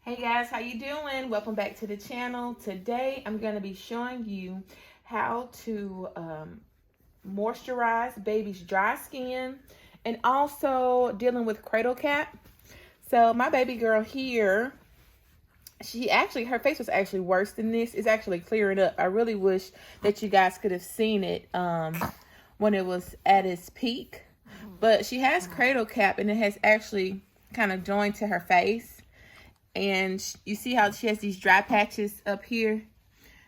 Hey guys, how you doing? Welcome back to the channel. Today I'm going to be showing you how to moisturize baby's dry skin and also dealing with cradle cap. So my baby girl here, her face was actually worse than this. It's actually clearing up. I really wish that you guys could have seen it when it was at its peak. But she has cradle cap and it has actually kind of joined to her face. And you see how she has these dry patches up here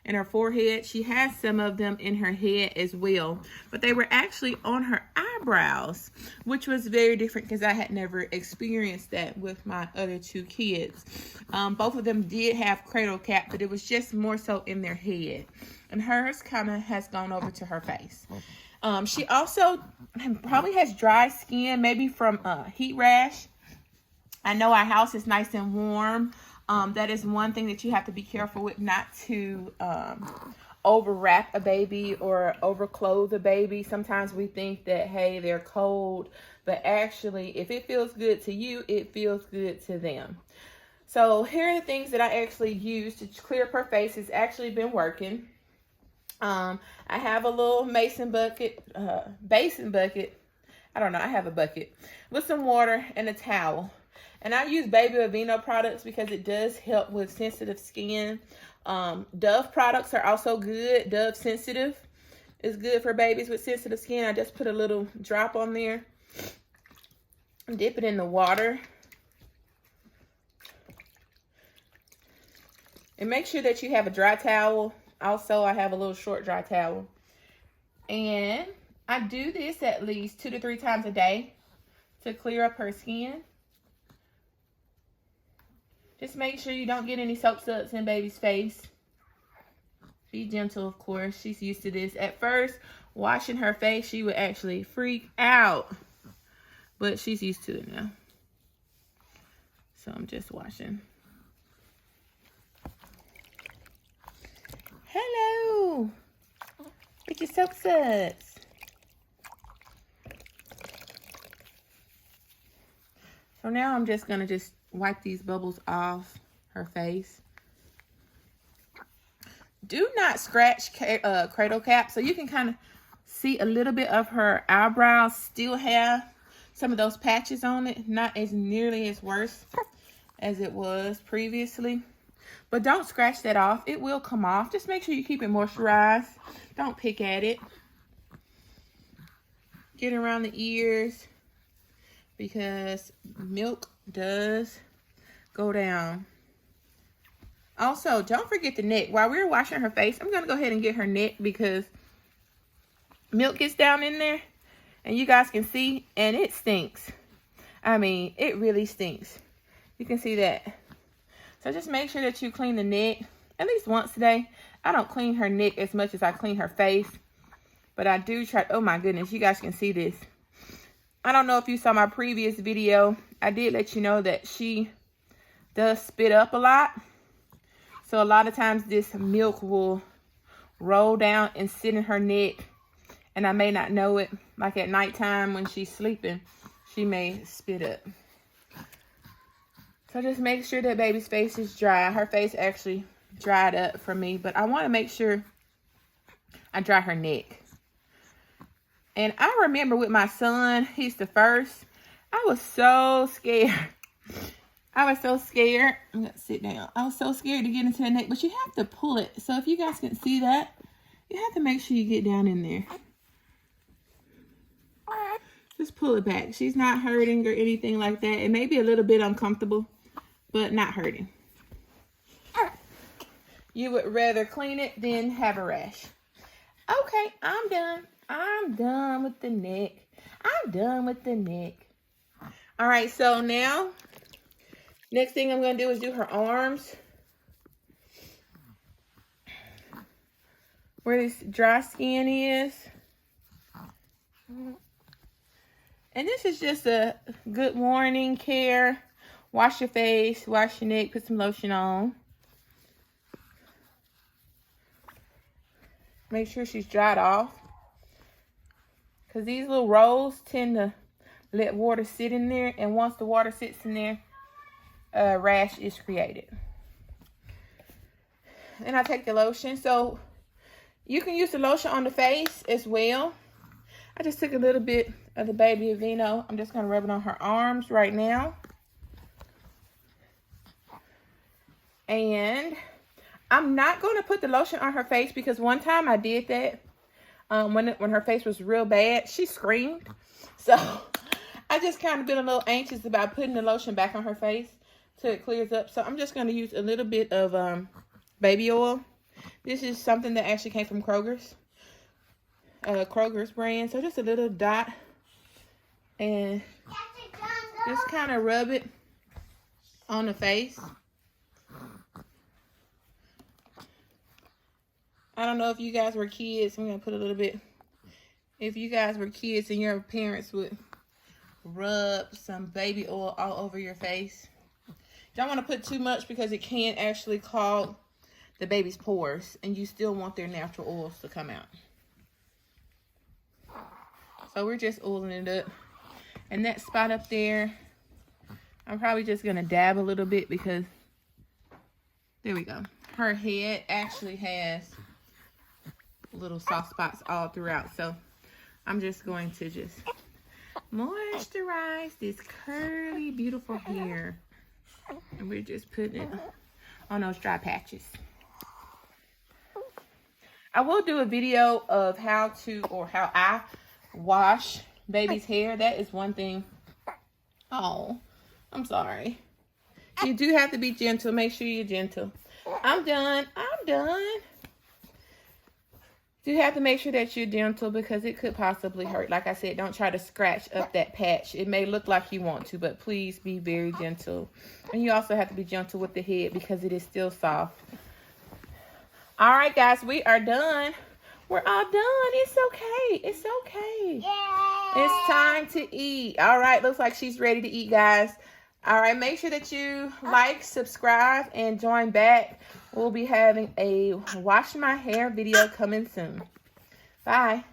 in her forehead. She has some of them in her head as well. But they were actually on her eyebrows, which was very different because I had never experienced that with my other two kids. Both of them did have cradle cap, but it was just more so in their head. And hers kind of has gone over to her face. She also probably has dry skin, maybe from heat rash. I know our house is nice and warm. That is one thing that you have to be careful with, not to overwrap a baby or overclothe a baby. Sometimes we think that, hey, they're cold, but actually, if it feels good to you, it feels good to them. So here are the things that I actually use to clear up her face. It's actually been working. I have a little basin bucket. I don't know, I have a bucket with some water and a towel. And I use Baby Aveeno products because it does help with sensitive skin. Dove products are also good. Dove Sensitive is good for babies with sensitive skin. I just put a little drop on there. Dip it in the water. And make sure that you have a dry towel. Also, I have a little short dry towel. And I do this at least 2 to 3 times a day to clear up her skin. Just make sure you don't get any soap suds in baby's face. Be gentle, of course. She's used to this. At first, washing her face, she would actually freak out. But she's used to it now. So I'm just washing. Hello. Get your soap suds. So now I'm just going to wipe these bubbles off her face. Do not scratch cradle cap. So you can kind of see a little bit of her eyebrows still have some of those patches on it. Not as nearly as worse as it was previously. But don't scratch that off. It will come off. Just make sure you keep it moisturized. Don't pick at it. Get around the ears, because milk does go down. Also, don't forget the neck. While we're washing her face, I'm going to go ahead and get her neck because milk gets down in there. And you guys can see, and it stinks. I mean, it really stinks. You can see that. So just make sure that you clean the neck at least once a day. I don't clean her neck as much as I clean her face. But I do try. Oh my goodness, you guys can see this. I don't know if you saw my previous video. I did let you know that she does spit up a lot. So a lot of times this milk will roll down and sit in her neck. And I may not know it. Like at nighttime when she's sleeping, she may spit up. So just make sure that baby's face is dry. Her face actually dried up for me. But I want to make sure I dry her neck. And I remember with my son, he's the first, I was so scared. I was so scared. I'm going to sit down. I was so scared to get into the neck, but you have to pull it. So if you guys can see that, you have to make sure you get down in there. Just pull it back. She's not hurting or anything like that. It may be a little bit uncomfortable, but not hurting. You would rather clean it than have a rash. Okay, I'm done. I'm done with the neck. I'm done with the neck. All right, so now, next thing I'm going to do is do her arms. Where this dry skin is. And this is just a good morning care. Wash your face, wash your neck, put some lotion on. Make sure she's dried off. Because these little rolls tend to let water sit in there. And once the water sits in there, rash is created. And I take the lotion. So you can use the lotion on the face as well. I just took a little bit of the Baby Aveeno. I'm just going to rub it on her arms right now. And I'm not going to put the lotion on her face because one time I did that. When her face was real bad, she screamed. So I just kind of been a little anxious about putting the lotion back on her face till it clears up. So I'm just going to use a little bit of baby oil. This is something that actually came from Kroger's brand. So just a little dot, and just kind of rub it on the face. I don't know if you guys were kids. I'm going to put a little bit. If you guys were kids and your parents would rub some baby oil all over your face. Don't want to put too much because it can actually clog the baby's pores, and you still want their natural oils to come out. So we're just oiling it up. And that spot up there, I'm probably just going to dab a little bit because, there we go. Her head actually has little soft spots all throughout. So I'm just going to just moisturize this curly, beautiful hair. And we're just putting it on those dry patches. I will do a video of how I wash baby's hair. That is one thing. Oh, I'm sorry. You do have to be gentle. Make sure you're gentle. I'm done. You have to make sure that you're gentle because it could possibly hurt. Like I said, don't try to scratch up that patch. It may look like you want to, but please be very gentle. And you also have to be gentle with the head because it is still soft. All right, guys, we are done. We're all done. It's okay. It's okay. Yeah. It's time to eat. All right, looks like she's ready to eat, guys. All right, make sure that you like, subscribe, and join back. We'll be having a wash my hair video coming soon. Bye.